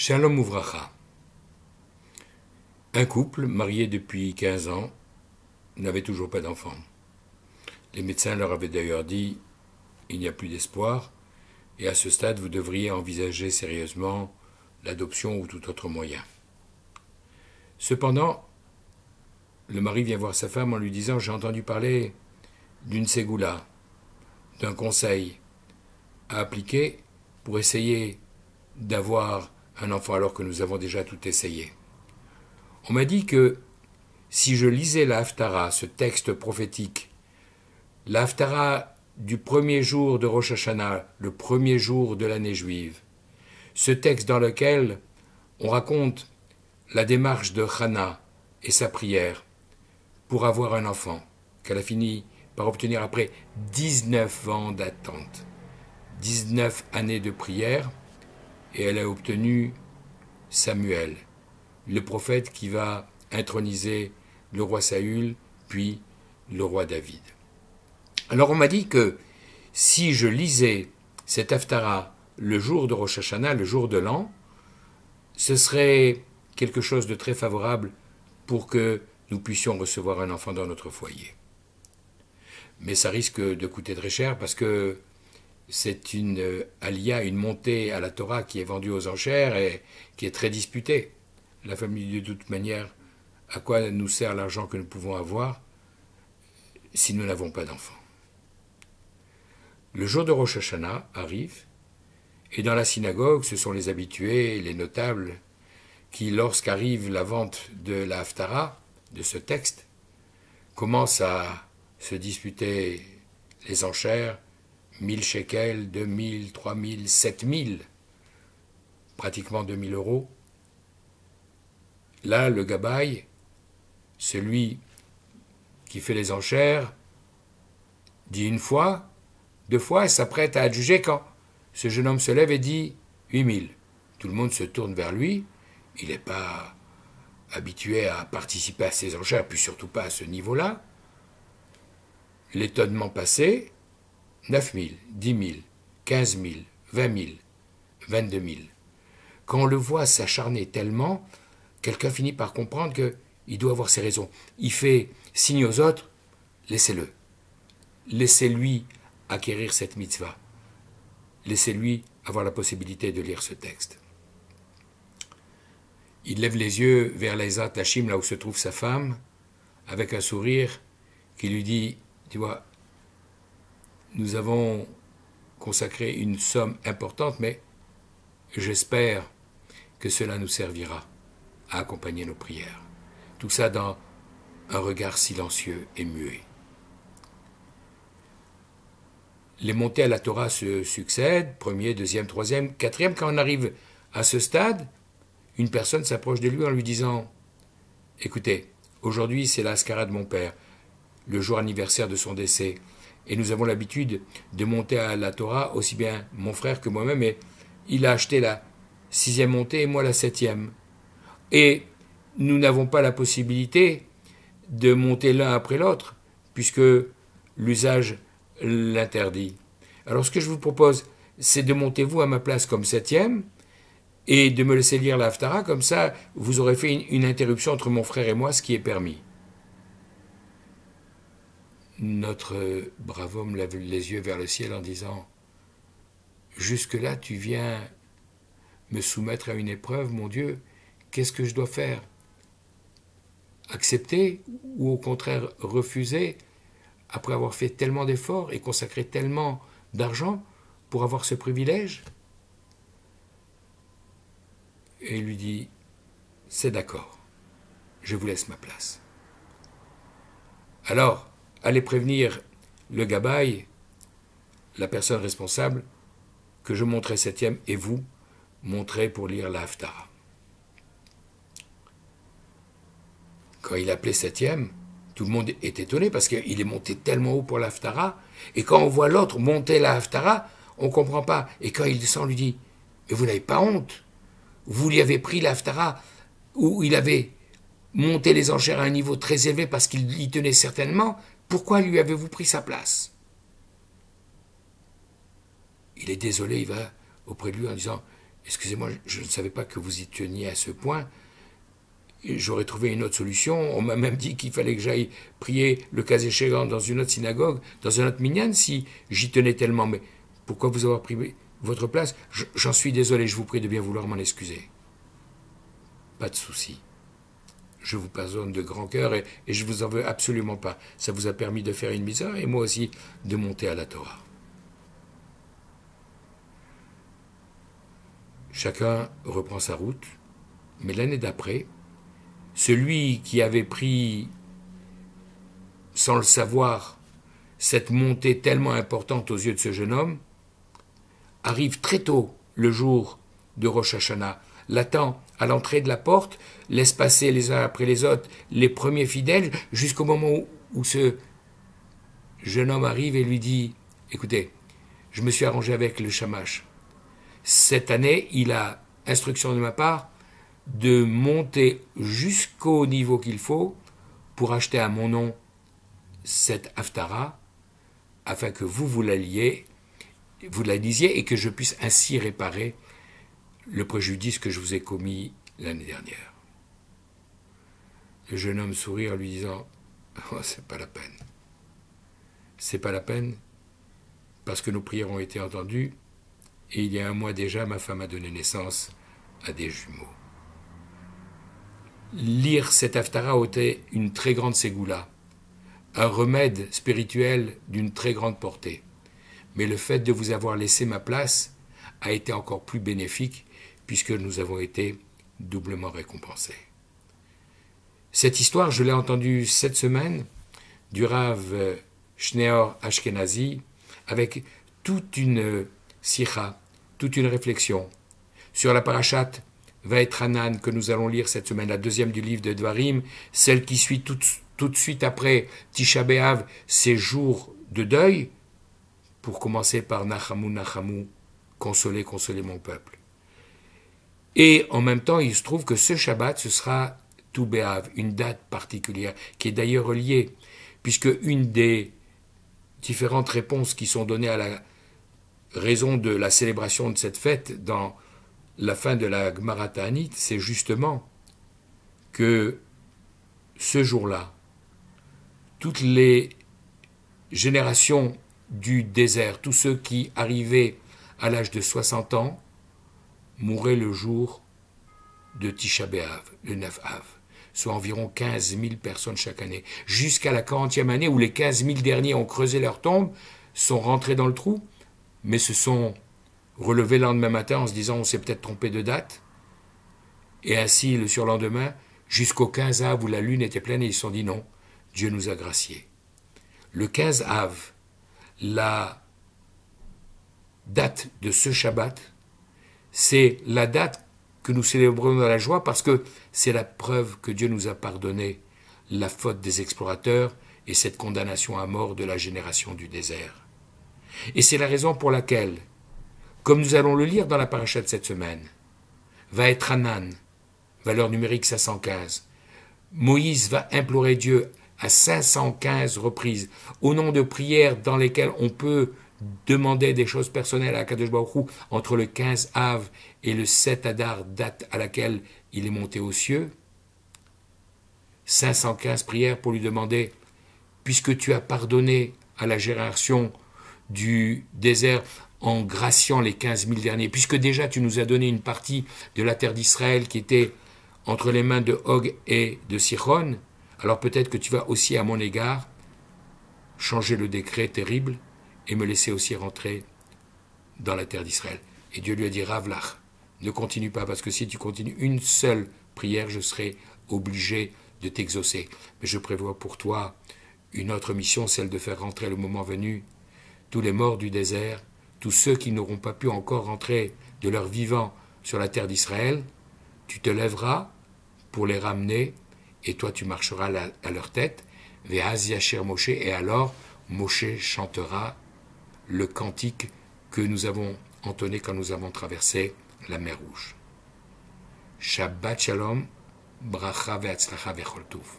Shalom Uvracha. Un couple, marié depuis 15 ans, n'avait toujours pas d'enfant. Les médecins leur avaient d'ailleurs dit « il n'y a plus d'espoir, et à ce stade vous devriez envisager sérieusement l'adoption ou tout autre moyen ». Cependant, le mari vient voir sa femme en lui disant « j'ai entendu parler d'une ségoula, d'un conseil à appliquer pour essayer d'avoir un enfant alors que nous avons déjà tout essayé. On m'a dit que si je lisais la Haftara, ce texte prophétique, la Haftara du premier jour de Rosh Hashanah, le premier jour de l'année juive, ce texte dans lequel on raconte la démarche de Hannah et sa prière pour avoir un enfant, qu'elle a fini par obtenir après 19 ans d'attente, 19 années de prière, et elle a obtenu Samuel, le prophète qui va introniser le roi Saül, puis le roi David. Alors on m'a dit que si je lisais cet Haftara le jour de Rosh Hashanah, le jour de l'an, ce serait quelque chose de très favorable pour que nous puissions recevoir un enfant dans notre foyer. Mais ça risque de coûter très cher parce que c'est une alia, une montée à la Torah qui est vendue aux enchères et qui est très disputée. La famille, de toute manière, à quoi nous sert l'argent que nous pouvons avoir si nous n'avons pas d'enfants? Le jour de Rosh Hashanah arrive, et dans la synagogue, ce sont les habitués, les notables, qui, lorsqu'arrive la vente de la Haftara, de ce texte, commencent à se disputer les enchères, 1000 shekels, 2000, 3000, 7000, pratiquement 2000 euros. Là, le gabaï, celui qui fait les enchères, dit une fois, deux fois, et s'apprête à adjuger quand ce jeune homme se lève et dit 8000. Tout le monde se tourne vers lui, il n'est pas habitué à participer à ces enchères, puis surtout pas à ce niveau-là. L'étonnement passé, 9000, 10 000, 15 000, 20 000, 22 000. Quand on le voit s'acharner tellement, quelqu'un finit par comprendre qu'il doit avoir ses raisons. Il fait signe aux autres, laissez-le. Laissez-lui acquérir cette mitzvah. Laissez-lui avoir la possibilité de lire ce texte. Il lève les yeux vers l'Ezrat Tachim, là où se trouve sa femme, avec un sourire qui lui dit, tu vois, nous avons consacré une somme importante, mais j'espère que cela nous servira à accompagner nos prières. Tout ça dans un regard silencieux et muet. Les montées à la Torah se succèdent, premier, deuxième, troisième, quatrième. Quand on arrive à ce stade, une personne s'approche de lui en lui disant « Écoutez, aujourd'hui c'est la Haskara de mon père, le jour anniversaire de son décès. Et nous avons l'habitude de monter à la Torah, aussi bien mon frère que moi-même, et il a acheté la 6e montée et moi la 7e. Et nous n'avons pas la possibilité de monter l'un après l'autre, puisque l'usage l'interdit. Alors ce que je vous propose, c'est de monter vous à ma place comme 7e, et de me laisser lire la Haftara, comme ça vous aurez fait une interruption entre mon frère et moi, ce qui est permis. Notre brave homme lève les yeux vers le ciel en disant « Jusque-là, tu viens me soumettre à une épreuve, mon Dieu, qu'est-ce que je dois faire? Accepter ou au contraire refuser après avoir fait tellement d'efforts et consacré tellement d'argent pour avoir ce privilège ?» Et il lui dit « C'est d'accord, je vous laisse ma place. » Alors, allez prévenir le gabaï, la personne responsable, que je monterai 7e et vous monterez pour lire la Haftara. Quand il appelait 7e, tout le monde est étonné parce qu'il est monté tellement haut pour la Haftara, et quand on voit l'autre monter la Haftara, on ne comprend pas. Et quand il descend, on lui dit « Mais vous n'avez pas honte? Vous lui avez pris la Haftara où il avait monté les enchères à un niveau très élevé parce qu'il y tenait certainement. Pourquoi lui avez-vous pris sa place ?» Il est désolé, il va auprès de lui en disant excusez-moi, je ne savais pas que vous y teniez à ce point. J'aurais trouvé une autre solution. On m'a même dit qu'il fallait que j'aille prier, le cas échéant, dans une autre synagogue, dans un autre minyan, si j'y tenais tellement. Mais pourquoi vous avoir pris votre place? J'en suis désolé, je vous prie de bien vouloir m'en excuser. Pas de souci. Je vous pardonne de grand cœur et je vous en veux absolument pas. Ça vous a permis de faire une misère et moi aussi de monter à la Torah. Chacun reprend sa route, mais l'année d'après, celui qui avait pris, sans le savoir, cette montée tellement importante aux yeux de ce jeune homme, arrive très tôt le jour de Rosh Hashanah, l'attend à l'entrée de la porte, laisse passer les uns après les autres les premiers fidèles, jusqu'au moment où ce jeune homme arrive et lui dit « Écoutez, je me suis arrangé avec le Shamash. Cette année, il a instruction de ma part de monter jusqu'au niveau qu'il faut pour acheter à mon nom cette Haftara, afin que vous la lisiez et que je puisse ainsi réparer le préjudice que je vous ai commis l'année dernière. » Le jeune homme sourit en lui disant « Oh, c'est pas la peine. C'est pas la peine parce que nos prières ont été entendues et il y a un mois déjà, ma femme a donné naissance à des jumeaux. » Lire cette Haftara était une très grande ségoula, un remède spirituel d'une très grande portée. Mais le fait de vous avoir laissé ma place a été encore plus bénéfique puisque nous avons été doublement récompensés. Cette histoire, je l'ai entendue cette semaine du Rav Shneor Ashkenazi avec toute une sikha, toute une réflexion sur la parashat Vaetranan que nous allons lire cette semaine, la deuxième du livre de Dvarim, celle qui suit tout de suite après Tisha B'Av, ces jours de deuil, pour commencer par Nachamu, Nachamu, consoler, consoler mon peuple. Et en même temps, il se trouve que ce Shabbat, ce sera Tu B'Av, une date particulière, qui est d'ailleurs reliée, puisque une des différentes réponses qui sont données à la raison de la célébration de cette fête dans la fin de la Gemara Ta'anit, c'est justement que ce jour-là, toutes les générations du désert, tous ceux qui arrivaient à l'âge de 60 ans, mouraient le jour de Tisha B'Av, le 9 Av, soit environ 15 000 personnes chaque année, jusqu'à la 40e année où les 15 000 derniers ont creusé leur tombe, sont rentrés dans le trou, mais se sont relevés le lendemain matin en se disant on s'est peut-être trompé de date, et ainsi le surlendemain, jusqu'au 15 Av où la lune était pleine, et ils se sont dit non, Dieu nous a graciés. Le 15 Av, la date de ce Shabbat, c'est la date que nous célébrons dans la joie parce que c'est la preuve que Dieu nous a pardonné la faute des explorateurs et cette condamnation à mort de la génération du désert. Et c'est la raison pour laquelle, comme nous allons le lire dans la paracha de cette semaine, Vaetranan, valeur numérique 515, Moïse va implorer Dieu à 515 reprises, au nom de prières dans lesquelles on peut demander des choses personnelles à Kadosh Baruch Hu entre le 15 Av et le 7 Adar, date à laquelle il est monté aux cieux. 515 prières pour lui demander, puisque tu as pardonné à la génération du désert en graciant les 15 000 derniers, puisque déjà tu nous as donné une partie de la terre d'Israël qui était entre les mains de Og et de Sichon, alors peut-être que tu vas aussi à mon égard changer le décret terrible et me laisser aussi rentrer dans la terre d'Israël. Et Dieu lui a dit, Ravlach, ne continue pas, parce que si tu continues une seule prière, je serai obligé de t'exaucer. Mais je prévois pour toi une autre mission, celle de faire rentrer le moment venu tous les morts du désert, tous ceux qui n'auront pas pu encore rentrer de leur vivant sur la terre d'Israël. Tu te lèveras pour les ramener, et toi tu marcheras à leur tête. Ve'az yasher Moshe, et alors Moshe chantera le cantique que nous avons entonné quand nous avons traversé la mer Rouge. Shabbat Shalom, bracha ve'atzlacha ve'chol tov.